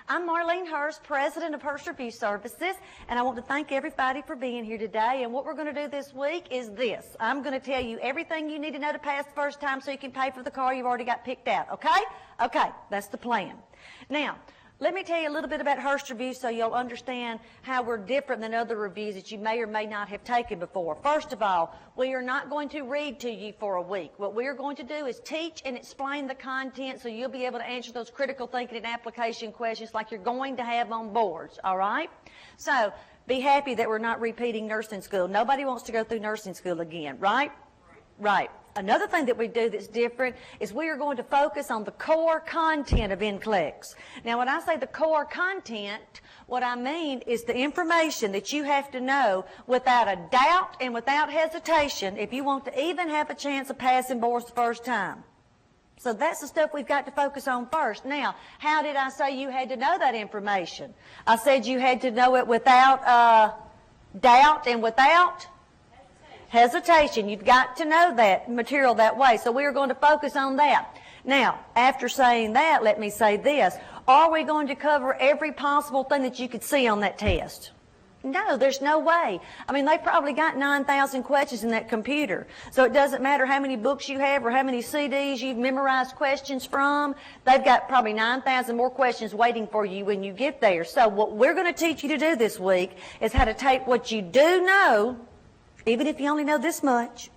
I'm Marlene Hurst, President of Hurst Review Services, and I want to thank everybody for being here today. And what we're going to do this week is this. I'm going to tell you everything you need to know to pass the first time so you can pay for the car you've already got picked out, okay? Okay, that's the plan. Now, let me tell you a little bit about Hurst Review so you'll understand how we're different than other reviews that you may or may not have taken before. First of all, we are not going to read to you for a week. What we are going to do is teach and explain the content so you'll be able to answer those critical thinking and application questions like you're going to have on boards, all right? So be happy that we're not repeating nursing school. Nobody wants to go through nursing school again, right? Right. Another thing that we do that's different is we are going to focus on the core content of NCLEX. Now, when I say the core content, what I mean is the information that you have to know without a doubt and without hesitation if you want to even have a chance of passing boards the first time. So that's the stuff we've got to focus on first. Now, how did I say you had to know that information? I said you had to know it without doubt and without hesitation. You've got to know that material that way. So we are going to focus on that. Now, after saying that, let me say this. Are we going to cover every possible thing that you could see on that test? No, there's no way. I mean, they've probably got 9,000 questions in that computer. So it doesn't matter how many books you have or how many CDs you've memorized questions from. They've got probably 9,000 more questions waiting for you when you get there. So what we're going to teach you to do this week is how to take what you do know, even if you only know this much,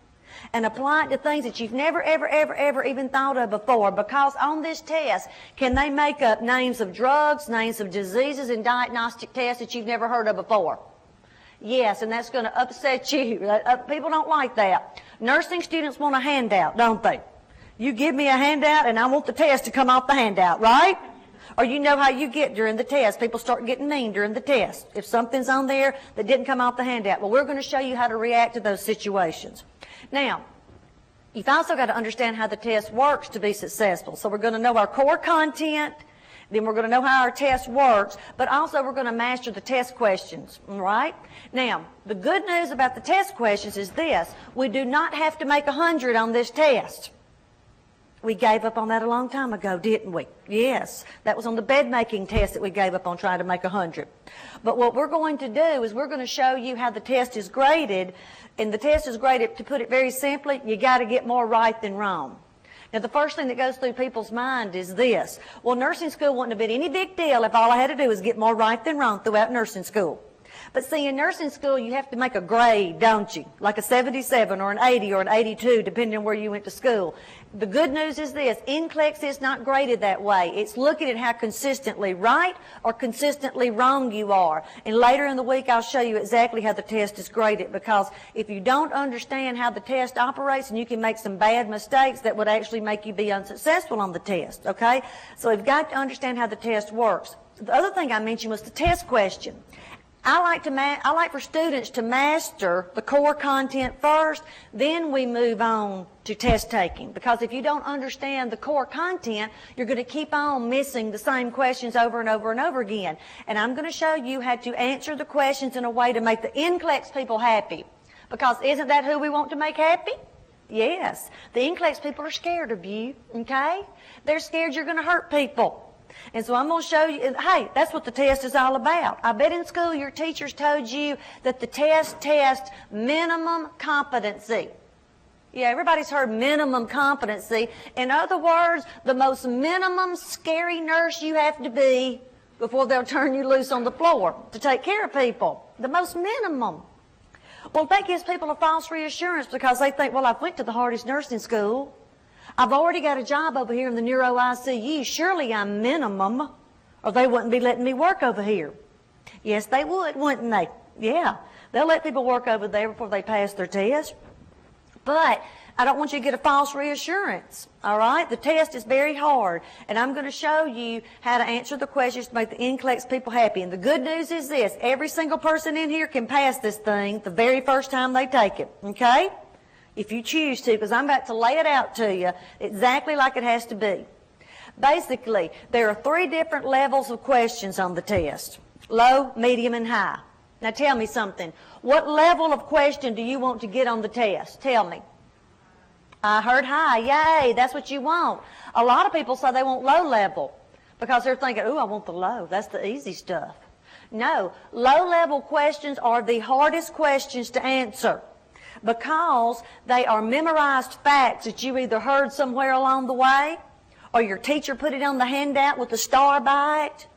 and apply it to things that you've never, ever even thought of before. Because on this test, can they make up names of drugs, names of diseases, and diagnostic tests that you've never heard of before? Yes, and that's going to upset you. People don't like that. Nursing students want a handout, don't they? You give me a handout, and I want the test to come off the handout, right? Or you know how you get during the test. People start getting mean during the test if something's on there that didn't come off the handout. Well, we're going to show you how to react to those situations. Now, you've also got to understand how the test works to be successful. So we're going to know our core content, then we're going to know how our test works, but also we're going to master the test questions, all right? Now, the good news about the test questions is this. We do not have to make 100 on this test. We gave up on that a long time ago, didn't we? Yes. That was on the bed-making test that we gave up on trying to make 100. But what we're going to do is we're going to show you how the test is graded. And the test is graded, to put it very simply, you got to get more right than wrong. Now, the first thing that goes through people's mind is this. Well, nursing school wouldn't have been any big deal if all I had to do was get more right than wrong throughout nursing school. But see, in nursing school, you have to make a grade, don't you? Like a 77 or an 80 or an 82, depending on where you went to school. The good news is this. NCLEX is not graded that way. It's looking at how consistently right or consistently wrong you are. And later in the week, I'll show you exactly how the test is graded, because if you don't understand how the test operates, and you can make some bad mistakes that would actually make you be unsuccessful on the test, okay? So we've got to understand how the test works. The other thing I mentioned was the test question. I like for students to master the core content first, then we move on to test taking. Because if you don't understand the core content, you're going to keep on missing the same questions over and over and over again. And I'm going to show you how to answer the questions in a way to make the NCLEX people happy. Because isn't that who we want to make happy? Yes. The NCLEX people are scared of you, okay? They're scared you're going to hurt people. And so I'm going to show you, hey, that's what the test is all about. I bet in school your teachers told you that the test tests minimum competency. Yeah, everybody's heard minimum competency. In other words, the most minimum scary nurse you have to be before they'll turn you loose on the floor to take care of people. The most minimum. Well, that gives people a false reassurance because they think, well, I went to the hardest nursing school. I've already got a job over here in the neuro ICU. Surely I'm minimum, or they wouldn't be letting me work over here. Yes, they would, wouldn't they? Yeah, they'll let people work over there before they pass their test. But I don't want you to get a false reassurance, all right? The test is very hard, and I'm going to show you how to answer the questions to make the NCLEX people happy. And the good news is this. Every single person in here can pass this thing the very first time they take it, okay? If you choose to, because I'm about to lay it out to you exactly like it has to be. Basically, there are 3 different levels of questions on the test. Low, medium, and high. Now tell me something. What level of question do you want to get on the test? Tell me. I heard high. Yay, that's what you want. A lot of people say they want low level. because they're thinking, ooh, I want the low. That's the easy stuff. No, low-level questions are the hardest questions to answer because they are memorized facts that you either heard somewhere along the way, or your teacher put it on the handout with a star by it,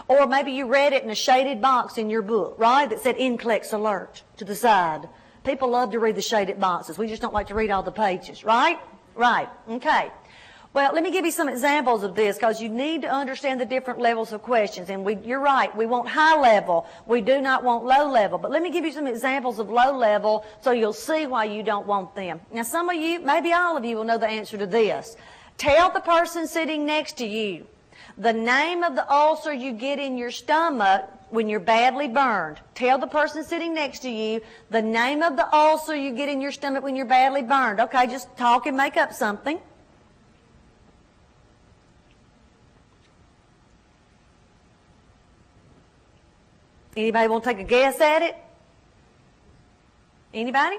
or maybe you read it in a shaded box in your book, right, that said NCLEX alert to the side. People love to read the shaded boxes. We just don't like to read all the pages, right? Right. Okay. Well, let me give you some examples of this because you need to understand the different levels of questions. And you're right, we want high level. We do not want low level. But let me give you some examples of low level so you'll see why you don't want them. Now, some of you, maybe all of you, will know the answer to this. Tell the person sitting next to you the name of the ulcer you get in your stomach when you're badly burned. Tell the person sitting next to you the name of the ulcer you get in your stomach when you're badly burned. Okay, just talk and make up something. Anybody want to take a guess at it? Anybody?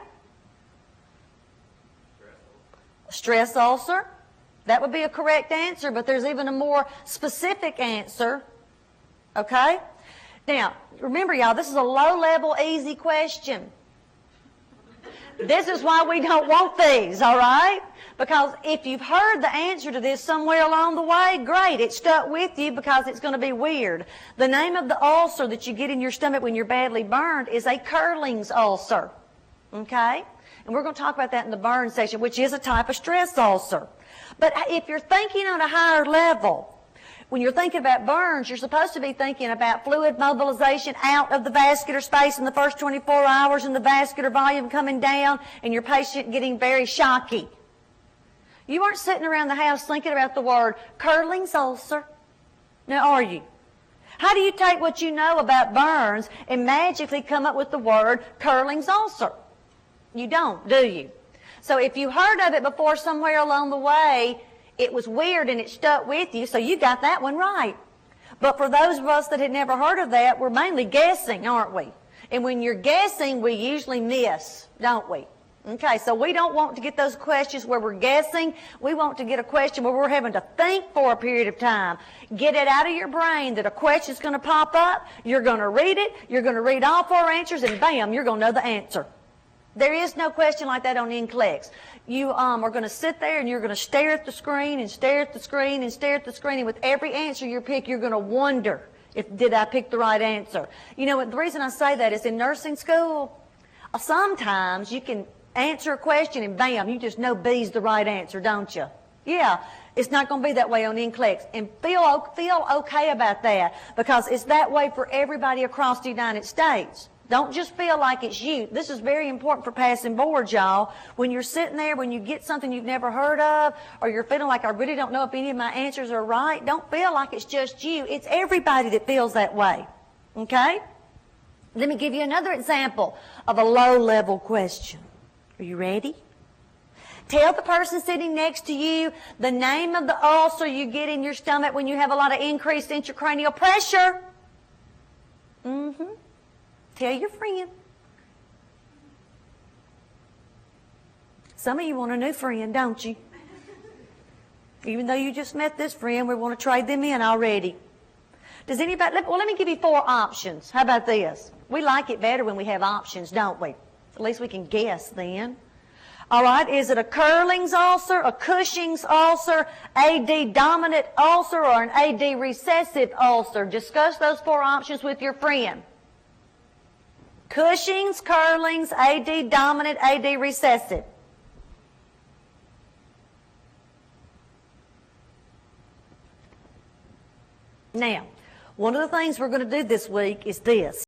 Stress ulcer. That would be a correct answer, but there's even a more specific answer. Okay? Now, remember, y'all, this is a low-level, easy question. This is why we don't want these, all right? Because if you've heard the answer to this somewhere along the way, great, it stuck with you because it's going to be weird. The name of the ulcer that you get in your stomach when you're badly burned is a Curling's ulcer, okay? And we're going to talk about that in the burn section, which is a type of stress ulcer. But if you're thinking on a higher level, when you're thinking about burns, you're supposed to be thinking about fluid mobilization out of the vascular space in the first 24 hours and the vascular volume coming down and your patient getting very shocky. You aren't sitting around the house thinking about the word Curling's ulcer. Now, are you? How do you take what you know about burns and magically come up with the word Curling's ulcer? You don't, do you? So if you heard of it before somewhere along the way, it was weird and it stuck with you, so you got that one right. But for those of us that had never heard of that, we're mainly guessing, aren't we? And when you're guessing, we usually miss, don't we? Okay, so we don't want to get those questions where we're guessing. We want to get a question where we're having to think for a period of time. Get it out of your brain that a question's going to pop up. You're going to read it. You're going to read all four answers, and bam, you're going to know the answer. There is no question like that on NCLEX. You are going to sit there and you're going to stare at the screen and stare at the screen and stare at the screen, and with every answer you pick, you're going to wonder did I pick the right answer. You know, the reason I say that is in nursing school, sometimes you can answer a question and bam, you just know B's the right answer, don't you? Yeah, it's not going to be that way on NCLEX. And feel okay about that because it's that way for everybody across the United States. Don't just feel like it's you. This is very important for passing boards, y'all. When you're sitting there, when you get something you've never heard of, or you're feeling like I really don't know if any of my answers are right, don't feel like it's just you. It's everybody that feels that way. Okay? Let me give you another example of a low-level question. Are you ready? Tell the person sitting next to you the name of the ulcer you get in your stomach when you have a lot of increased intracranial pressure. Mm-hmm. Tell your friend. Some of you want a new friend, don't you? Even though you just met this friend, we want to trade them in already. Does anybody, well, let me give you 4 options. How about this? We like it better when we have options, don't we? At least we can guess then. All right, is it a Curling's ulcer, a Cushing's ulcer, AD dominant ulcer, or an AD recessive ulcer? Discuss those 4 options with your friend. Cushing's, Curling's, AD dominant, AD recessive. Now, one of the things we're going to do this week is this.